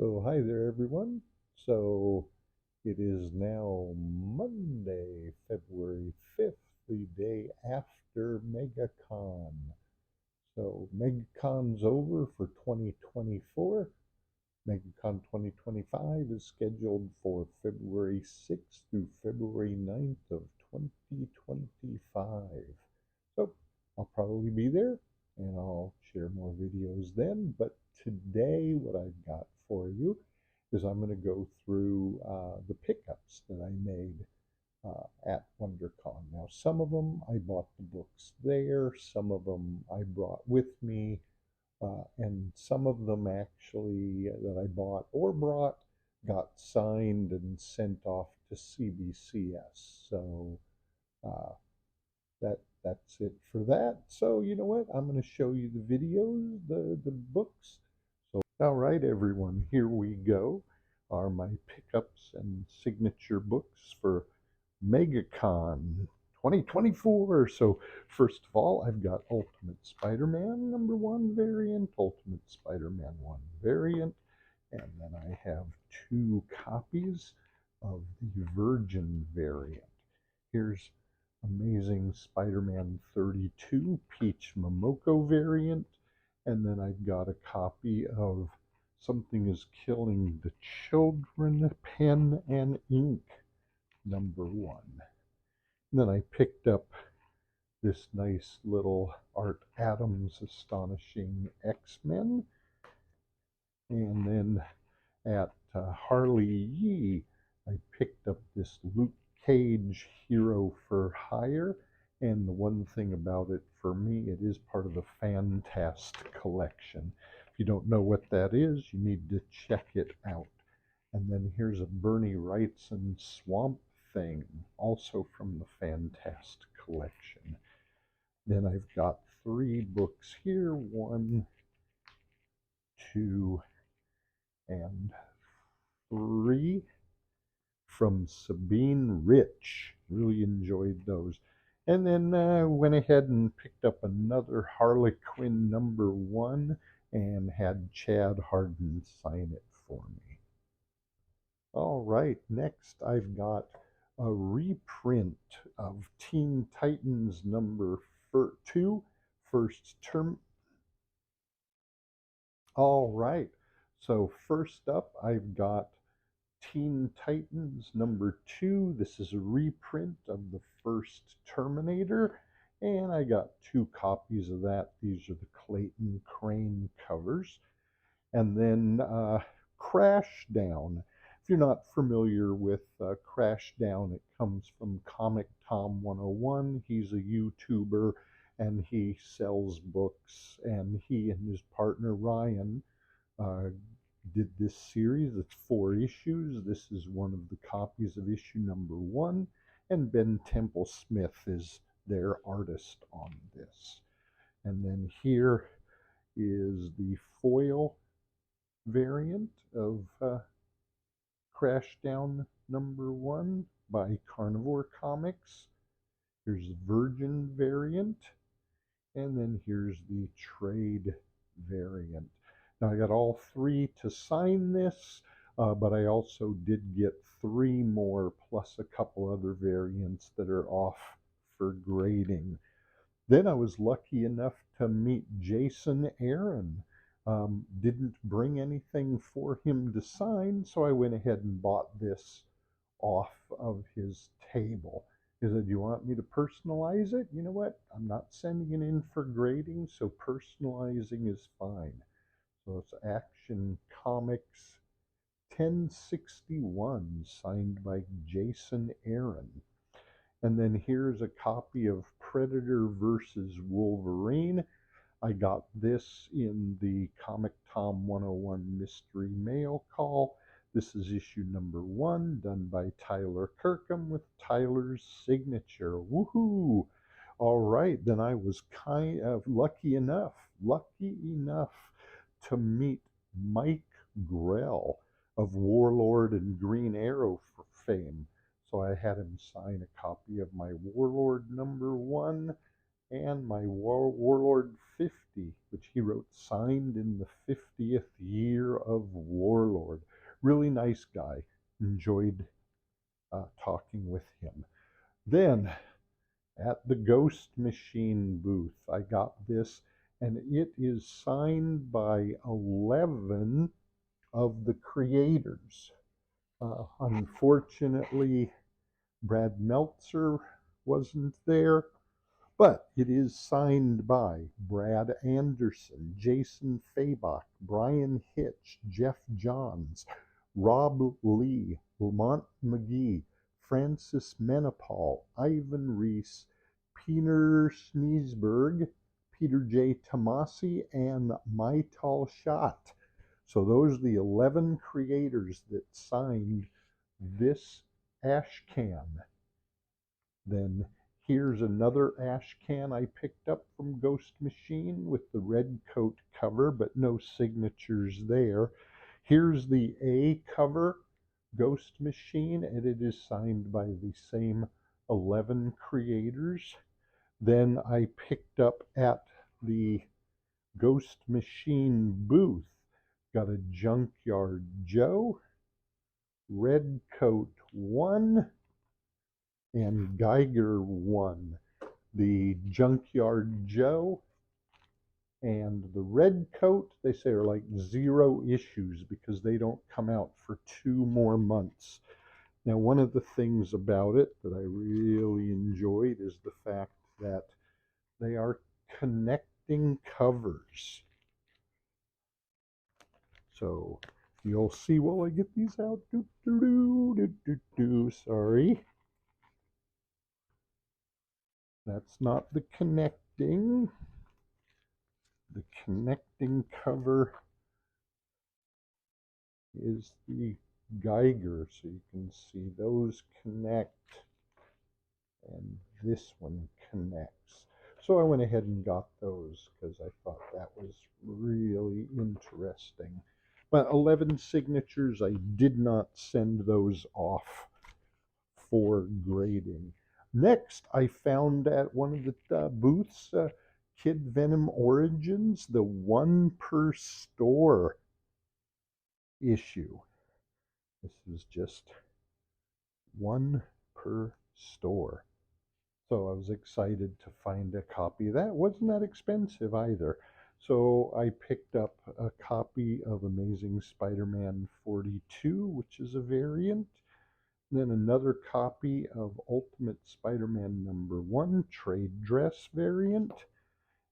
So hi there everyone. So it is now Monday, February 5th, the day after Megacon. So Megacon's over for 2024. Megacon 2025 is scheduled for February 6th through February 9th of 2025. So I'll probably be there and I'll share more videos then. But today, what I've got for you is I'm going to go through the pickups that I made at WonderCon. Now, some of them I bought the books there, some of them I brought with me, and some of them actually that I bought or brought got signed and sent off to CBCS. So uh, that's it for that. So you know what? I'm going to show you the videos, the books. So all right, everyone, here we go. Are my pickups and signature books for Megacon 2024. So first of all, I've got Ultimate Spider-Man #1 variant, Ultimate Spider-Man 1 variant, and then I have 2 copies of the Virgin variant. Here's Amazing Spider-Man 32 Peach Momoko variant, and then I've got a copy of Something is Killing the Children Pen and Ink #1. And then I picked up this nice little Art Adams Astonishing X-Men. And then at Harley Yee, I picked up this Luke Cage Hero for Hire. And the one thing about it for me, it is part of the Fantast collection. If you don't know what that is, you need to check it out. And then here's a Bernie Wrightson Swamp Thing, also from the Fantast collection. Then I've got 3 books here, 1, 2, and 3 from Sabine Rich. Really enjoyed those. And then went ahead and picked up another Harley Quinn #1 and had Chad Hardin sign it for me. All right, next I've got a reprint of Teen Titans #2, first term. All right, so first up I've got Teen Titans #2. This is a reprint of the first Terminator, and I got 2 copies of that. These are the Clayton Crane covers. And then Crash Down. If you're not familiar with Crash Down, it comes from Comic Tom 101. He's a YouTuber and he sells books, and he and his partner Ryan uh, did this series. It's 4 issues. This is one of the copies of issue #1, and Ben Temple Smith is their artist on this. And then here is the foil variant of Crash Down #1 by Carnivore Comics. Here's the Virgin variant, and then here's the trade variant. Now I got all 3 to sign this, but I also did get 3 more plus a couple other variants that are off for grading. Then I was lucky enough to meet Jason Aaron. Didn't bring anything for him to sign, so I went ahead and bought this off of his table. He said, "Do you want me to personalize it?" You know what? I'm not sending it in for grading, so personalizing is fine. So it's Action Comics 1061, signed by Jason Aaron. And then here's a copy of Predator versus Wolverine. I got this in the Comic Tom 101 Mystery Mail Call. This is issue #1, done by Tyler Kirkham with Tyler's signature. Woohoo! All right, then I was kind of lucky enough to meet Mike Grell of Warlord and Green Arrow fame. So I had him sign a copy of my Warlord #1 and my Warlord 50 50, which he wrote, signed in the 50th year of Warlord. Really nice guy. Enjoyed talking with him. Then at the Ghost Machine booth, I got this, and it is signed by 11 of the creators. Unfortunately, Brad Meltzer wasn't there, but it is signed by Brad Anderson, Jason Fabach, Brian Hitch, Jeff Johns, Rob Lee, Lamont McGee, Francis Menopal, Ivan Reese, Peter Sneesberg, Peter J. Tomasi, and Maital Schott. So those are the 11 creators that signed this ash can. Then here's another ash can I picked up from Ghost Machine with the red coat cover, but no signatures there. Here's the A cover, Ghost Machine, and it is signed by the same 11 creators. Then I picked up at the Ghost Machine booth, got a Junkyard Joe, Red Coat 1, and Geiger 1. The Junkyard Joe and the Red Coat, they say, are like 0 issues because they don't come out for 2 more months. Now, one of the things about it that I really enjoyed is the fact that they are connecting covers. So you'll see while I get these out. Sorry. That's not the connecting. The connecting cover is the Geiger, so you can see those connect, and this one connects. So I went ahead and got those because I thought that was really interesting. But 11 signatures, I did not send those off for grading. Next, I found at one of the booths, Kid Venom Origins, the 1 per store issue. This is just 1 per store. So I was excited to find a copy of that. Wasn't that expensive either. So I picked up a copy of Amazing Spider-Man 42, which is a variant. Then another copy of Ultimate Spider-Man #1 trade dress variant.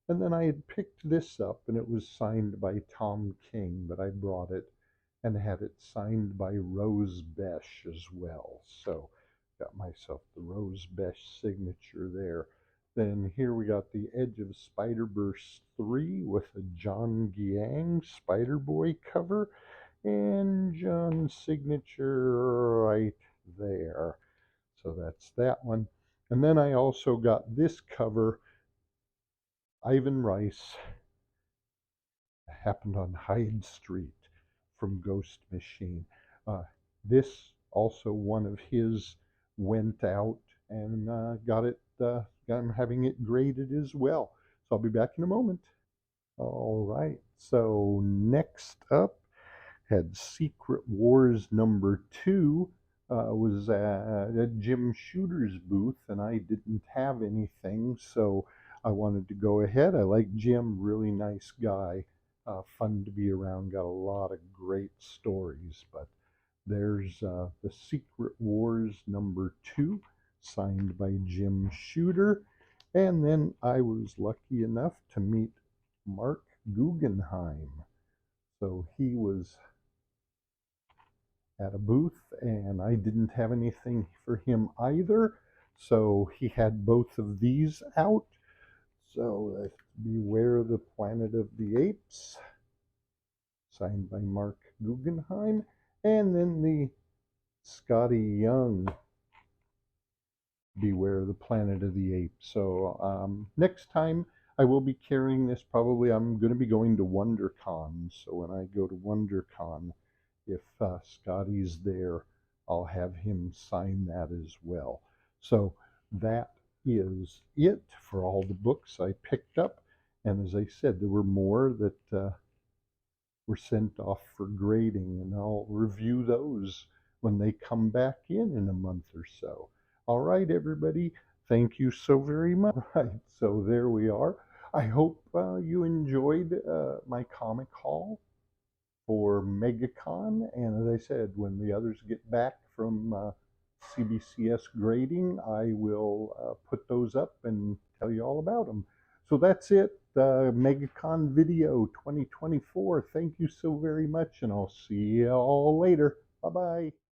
And then I had picked this up, and it was signed by Tom King, but I brought it and had it signed by Rose Besh as well. So got myself the Rose Besh signature there. Then here we got the Edge of Spider-Verse 3 with a John Giang Spider-Boy cover, and John's signature right there. So that's that one. And then I also got this cover, Ivan Rice, happened on Hyde Street, from Ghost Machine. This also one of his went out, and I'm having it graded as well. So I'll be back in a moment. All right, so next up, had Secret Wars #2, was at Jim Shooter's booth, and I didn't have anything, so I wanted to go ahead. I like Jim, really nice guy, fun to be around, got a lot of great stories. But there's the Secret Wars #2, signed by Jim Shooter. And then I was lucky enough to meet Mark Guggenheim. So he was at a booth, and I didn't have anything for him either. So he had both of these out. So Beware the Planet of the Apes, signed by Mark Guggenheim. And then the Scotty Young Beware the Planet of the Apes. So next time I will be carrying this. Probably I'm going to be going to WonderCon. So when I go to WonderCon, if Scotty's there, I'll have him sign that as well. So that is it for all the books I picked up. And as I said, there were more that were sent off for grading, and I'll review those when they come back in a month or so. All right, everybody, thank you so very much. Right, so there we are. I hope you enjoyed my comic haul for Megacon, and as I said, when the others get back from CBCS grading, I will put those up and tell you all about them. So that's it, Megacon video 2024. Thank you so very much, and I'll see you all later. Bye-bye.